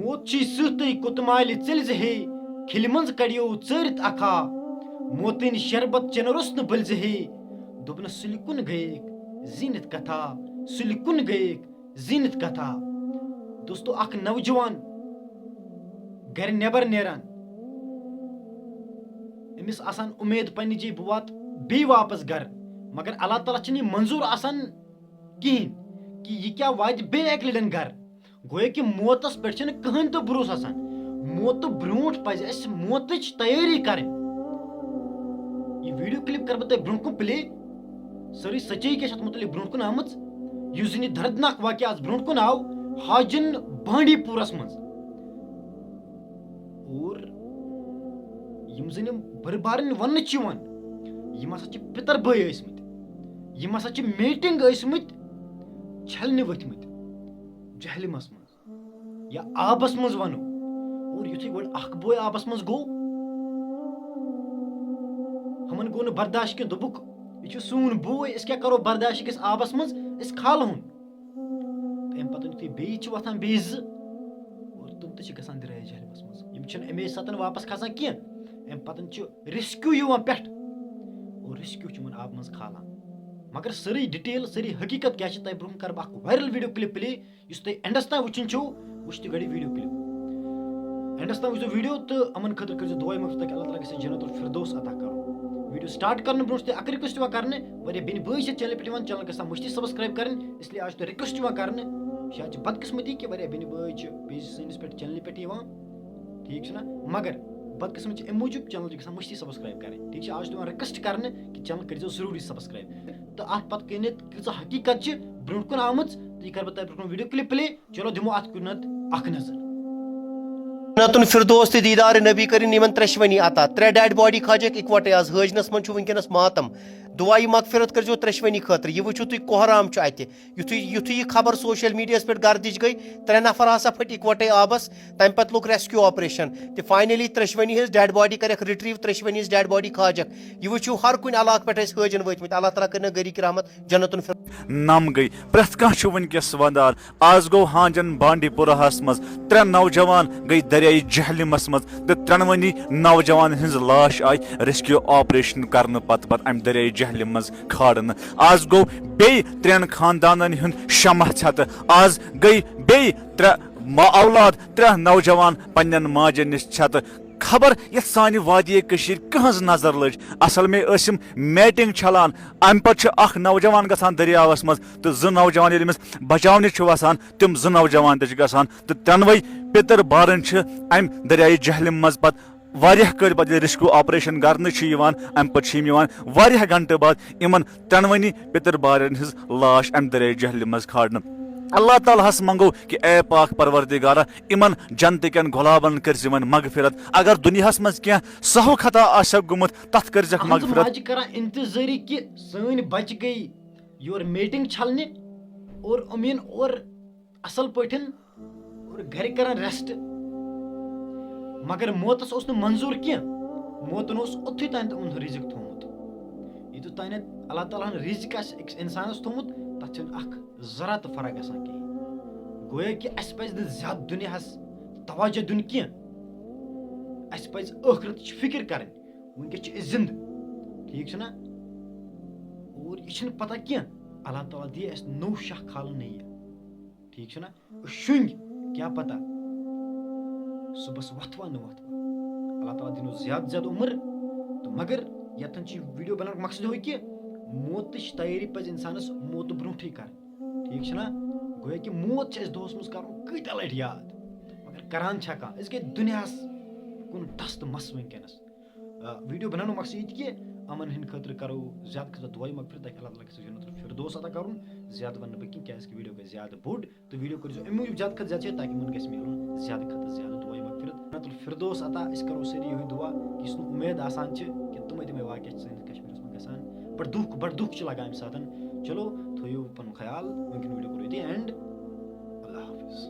موت چی سہتے کتمال ژلز ہے کھل منز کڑیو ژرت اکھا موتن شربت چن رسن بلز ہے دوپن سل کن گئیک زینت کتھا سل کن گئیک زینت کتھا. دوستو اخ نوجوان گھر نیبر نیران امس آسان امید پنہ جی بہ وات بی واپس گھر مگر اللہ تعالیٰ چھن یہ منظور آسان کہین کہ یہ کیا وات بی ایک لٹن گھر گویا کہ موتس پہ کہین تو بھروسہ آسان موت برونٹ پز اس موتچ تیاری کریں. یہ ویڈیو کلپ کر بہ برونٹ کن پلے ساری سچائی کیا متعلق برونٹ کن آمت اس زن دردناک واقعہ آج برونٹ کن آو حاجن بانڈی پورس مز اور یم زن بربارن ون یم ہسا چھ پتر بھائی ٲسمٕتۍ یم ہسا چھ میٹنگ ٲسمٕتۍ چھلنہِ ؤتھمٕتۍ جہلمس مز یا آبس مز ونو اور یُتھُے گۄڈٕ اکھ بوے آبس مز گوٚو ہمن گوٚو نہٕ برداشت کینٛہہ دوٚپُکھ یہِ چھُ سون بوے أسۍ کیٛاہ کرو برداشت أکِس آبس مز أسۍ کھالہون تہٕ امہِ پتہٕ یُتھُے بیٚیہِ چھِ وۄتھان بیٚیہِ زٕ اور تِم تہِ چھِ گژھان دریا جہلمس مز یِم چھِنہٕ امی ساتہٕ واپس کھسان کینٛہہ امہِ پتہٕ چھُ ریسکیوٗ یِوان پٮ۪ٹھ اور ریسکیوٗ چھُ یِمن آبہٕ منٛز کھالان مگر سٲرٕے ڈِٹیل سٲرٕے حقیٖقت کیٛاہ چھِ تۄہہِ برونٛہہ کرٕ بہٕ اکھ وایرل ویٖڈیو کلپ پلے یُس تُہۍ اینڈس تام وٕچھُن چھُو وٕچھتو گۄڈٕ ویٖڈیو کلپ اینڈس تام وٕچھزیو ویٖڈیو تہٕ یِمن خٲطرٕ کٔرزیو دُعاے مغفرت تاکہِ اللہ تعالیٰ گژھِ جنت الفردوس عطا کرُن. ویٖڈیو سٹارٹ کرنہٕ برونٛٹھ چھُ تۄہہِ اکھ رِکویسٹ یِوان کرنہٕ واریاہ بیٚنہِ بٲے چھِ چینلہِ پٮ۪ٹھ یِوان چینل گژھان مٔشتٕے سبسکرایب کرٕنۍ اسلیے آز چھُ تۄہہِ رِکویسٹ یِوان کرنہٕ شاید چھِ بدقٕسمتی کہ واریاہ بیٚنہِ بٲے چھِ بیٚیہِ سٲنِس پٮ۪ٹھ چینلہِ پٮ۪ٹھ یِوان ٹھیٖک چھُنہ مگر بدقٕسمت چھِ امہِ موٗجوٗب چینل چھِ گژھان مٔشتٕے سبسکرایب کرٕنۍ ٹھیٖک چھِ آز چھُ یِوان رِکویسٹ کرنہٕ کہ چینل کٔرزیو ضروٗری سبسکرایب تہٕ اتھ پتہٕ کٔنِتھ کۭژاہ حقیٖقت چھِ برونٛٹھ کُن آمٕژ تہٕ یہِ کرٕ بہٕ تۄہہِ برونٛہہ کُن ویٖڈیو کلپ پلے چلو دِمو اتھ کُنتھ اکھ نظر. جنت الفردوس تہ دیدار نبی کرن یمن ترشونی عطا ترے ڈیڈ باڈی کھاجک اکوٹے آز حٲجنس من چھُ ونکیٚنس ماتم دعائی مغفرت کرزیو ترشونی خاطر یہ وچھو تُہۍ کوہرام چھُ اتہِ یُتھُے یہ خبر سوشل میڈیا پٮ۪ٹھ گردش گئی ترے نفر ہسا پھٹ اکوٹے آبس تمہِ پتہٕ لوٚگ ریسکیو آپریشن تہ فائنلی ترشونی ہٕنٛز ڈیڈ باڈی کرکھ رِٹریو ترشونی ہٕنٛز ڈیڈ باڈی کھاجک یہ وچھو ہر کُنہِ علاقہٕ پٮ۪ٹھ ٲسۍ حٲجن وٲتمٕتۍ اللہ تعالیٰ کرن گرِک رحمت جنت نم گئی پرٛٮ۪تھ کانٛہہ چھُ وٕنکیٚس ونٛدان آز گوٚو ہانجن بانڈی پوراہس منٛز ترٛےٚ نوجوان گٔے دریاے جہلمس منٛز تہٕ ترٛٮ۪نوٕنی نوجوان ہٕنٛز لاش آیہِ ریسکیو آپریشن کرنہٕ پتہٕ امہِ دریاے جہلم منٛز کھالنہٕ آز گوٚو بیٚیہِ ترٛٮ۪ن خاندانن ہُنٛد شمع ژھٮ۪تہٕ آز گٔے بیٚیہِ ترٛےٚ اولاد ترٛےٚ نوجوان پننٮ۪ن ماجن نِش ژھٮ۪تہٕ خبر یتھ سانہِ وادی کٔشیٖر کٕہٕنٛز نظر لٔج اصل میں ٲسۍ یِم میٹنگ چھلان امہِ پتہٕ چھُ اکھ نوجوان گژھان دریاوس منٛز تہٕ زٕ نوجوان ییٚلہِ أمِس بچاونہِ چھُ وسان تِم زٕ نوجوان تہِ چھِ گژھان تہٕ ترٛٮ۪نوَے پِتٕر بارٕنۍ چھِ امہِ دریاے جہلم منٛز پتہٕ واریاہ کٲلۍ پتہٕ ییٚلہِ ریسکیو آپریشن کرنہٕ چھِ یِوان امہِ پتہٕ چھِ یِم یِوان واریاہ گھنٹہٕ بعد یِمن ترٛٮ۪نوٕنی پِتٕر بارٮ۪ن ہٕنٛز لاش امہِ دریاے جہلم منٛز کھالنہٕ اللہ تعالیٰ ہس منگو کہ اے پاک پروردگارہ یمن جنتہٕ کٮ۪ن غلامن کٔرۍ زِ وۄنۍ مغفرت اگر دُنیاہس منٛز کینٛہہ سہو خطا آسٮ۪کھ گوٚمُت تتھ کٔرزٮ۪کھ مغفرت. ماجہِ کران انتظٲری کہ سٲنۍ بچہِ گٔے یور میٹنگ چھلنہِ اور یِم یِن اور اصل پٲٹھۍ اور گرِ کران ریسٹ مگر موتس اوس نہٕ منظور کینٛہہ موتن اوس اوٚتھُے تانۍ تِمن رِزق تھومُت یوٗتاہ تانٮ۪تھ اللہ تعالیٰ ہن رِزق آسہِ أکِس انسانس تھومُت تتھ چھنہٕ اکھ ذرا تہِ فرق گژھان کہیٖنۍ گویا کہ اسہِ پزِ نہٕ زیادٕ دُنیاہس توجہ دیُن کینٛہہ اسہِ پزِ ٲخرتٕچ فکر کرٕنۍ ونکیٚس چھِ أسۍ زندٕ ٹھیٖک چھُنہ اور یہِ چھنہٕ پتہ کینٛہہ اللہ تعالیٰ دِیہِ اسہِ نوٚو شاہ کھالنہٕ یہِ ٹھیٖک چھُنہ أسۍ شۄنٛگۍ کیٛاہ پتہ صُبحس وۄتھوا نہٕ وۄتھوا اللہ تعالیٰ دِنو زیادٕ زیادٕ عمر تہٕ مگر یتن چھِ ویٖڈیو بناونُک مقصد ہوے کہِ موتٕچ تیٲری پزِ انسانس موتہٕ برونٛٹھٕے کرٕنۍ ٹھیٖک چھُنہ گویا کہ موت چھِ اسہِ دۄہس منٛز کرُن کۭتیاہ لٹہِ یاد مگر کران چھا کانٛہہ أسۍ گٔے دُنیاہس کُن ٹس تہٕ مس ونکیٚنس ویٖڈیو بناونُک مقصد یہِ تہِ کہِ یِمن ہٕنٛدِ خٲطرٕ کرو زیادٕ کھۄتہٕ دُعاے مغفرت تاکہِ اللہ تعالیٰ گژھِ جنت الفردوس عطا کرُن زیادٕ ونہٕ نہٕ بہٕ کینٛہہ کیٛازِ کہِ ویٖڈیو گژھِ زیادٕ بوٚڑ تہٕ ویٖڈیو کٔرزیو امہِ موٗجوٗب زیادٕ کھۄتہٕ زیادٕ شیر تاکہِ یِمن گژھِ مِلُن زیادٕ کھۄتہٕ زیادٕ دُعاے مغفرت جنت الفردوس عطا أسۍ کرو سٲری یِہوے دُعا یُس نہٕ اُمید آسان چھِ کہِ تِمے واقعہ چھِ سٲنِس کشمیٖرس منٛز گژھان بڑٕ دُکھ چھُ لگان امہِ ساتہٕ چلو تھٲیِو پنُن خیال وٕنکیٚن ویٖڈیو کوٚر ییٚتی اینڈ اللہ حافظ.